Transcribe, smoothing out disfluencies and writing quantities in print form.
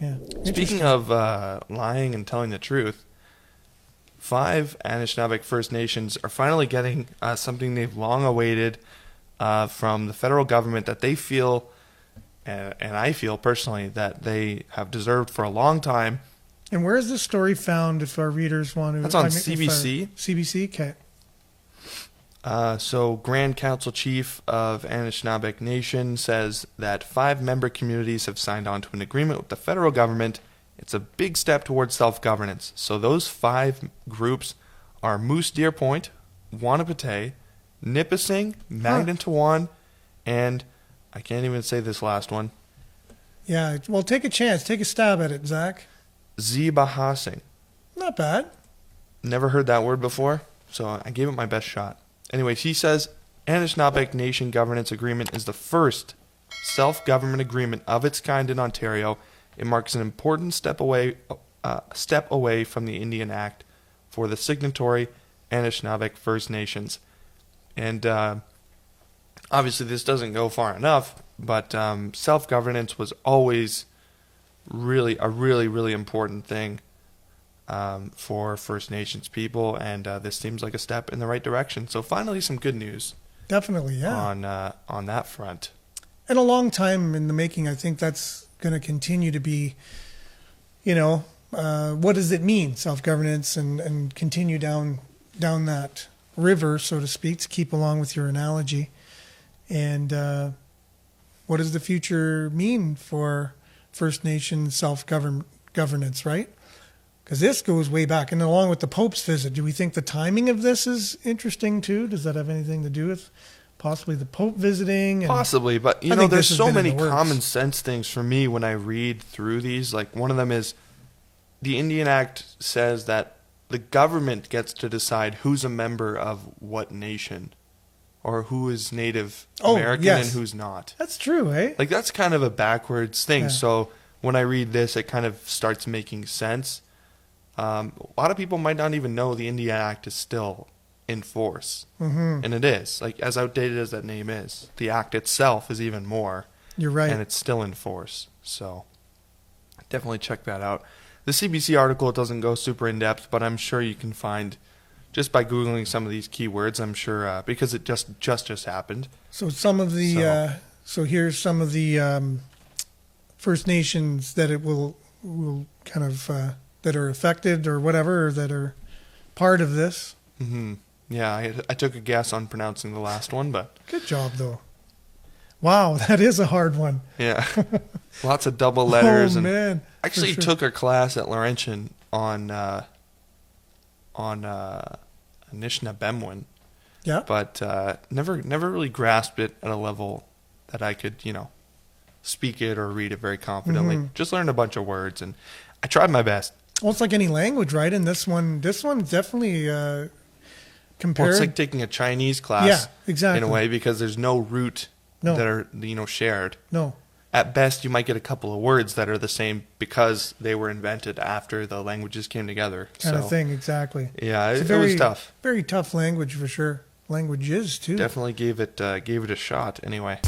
Yeah. Speaking of lying and telling the truth, 5 Anishinabek First Nations are finally getting something they've long awaited from the federal government that they feel, and I feel personally, that they have deserved for a long time. And where is this story found if our readers want to... That's on CBC. CBC? Okay. So Grand Council Chief of Anishinabek Nation says that 5 member communities have signed on to an agreement with the federal government. It's a big step towards self-governance. So those 5 groups are Moose Deer Point, Wahnapitae, Nipissing, Magnetawan, and I can't even say this last one. Yeah, well, take a chance. Take a stab at it, Zach. Zhiibaahaasing. Not bad. Never heard that word before, so I gave it my best shot. Anyway, he says Anishinabek Nation Governance Agreement is the first self-government agreement of its kind in Ontario. It marks an important step away from the Indian Act for the signatory Anishinabek First Nations. And obviously this doesn't go far enough, but self-governance was always really important thing for First Nations people, and this seems like a step in the right direction. So finally some good news. Definitely, yeah. On that front. And a long time in the making. I think that's going to continue to be, what does it mean, self-governance, and continue down that river, so to speak, to keep along with your analogy. And what does the future mean for First Nation self-governance, right? Because this goes way back. And along with the Pope's visit, do we think the timing of this is interesting too? Does that have anything to do with possibly the Pope visiting? Possibly, but there's so many common sense things for me when I read through these. Like, one of them is the Indian Act says that the government gets to decide who's a member of what nation, or who is Native American and who's not. That's true, eh? Like, that's kind of a backwards thing. Yeah. So when I read this, it kind of starts making sense. A lot of people might not even know the Indian Act is still in force. Mm-hmm. And it is. Like, as outdated as that name is, the Act itself is even more. You're right. And it's still in force. So definitely check that out. The CBC article doesn't go super in-depth, but I'm sure you can find, just by Googling some of these keywords, I'm sure, because it just happened. So some of the, so here's some of the First Nations that it will kind of, that are affected or whatever, or that are part of this. Mm-hmm. Yeah, I took a guess on pronouncing the last one, but... Good job, though. Wow, that is a hard one. Yeah. Lots of double letters. Oh, and man. I actually took a class at Laurentian on Anishinabek. Yeah. But never really grasped it at a level that I could, speak it or read it very confidently. Mm-hmm. Just learned a bunch of words, and I tried my best. Well, it's like any language, right? And this one definitely compared. Well, it's like taking a Chinese class, yeah, exactly, in a way, because there's no root that are shared. No. At best, you might get a couple of words that are the same because they were invented after the languages came together. Kind of thing, exactly. Yeah, it was tough. Very tough language for sure. Languages too. Definitely gave it a shot. Anyway.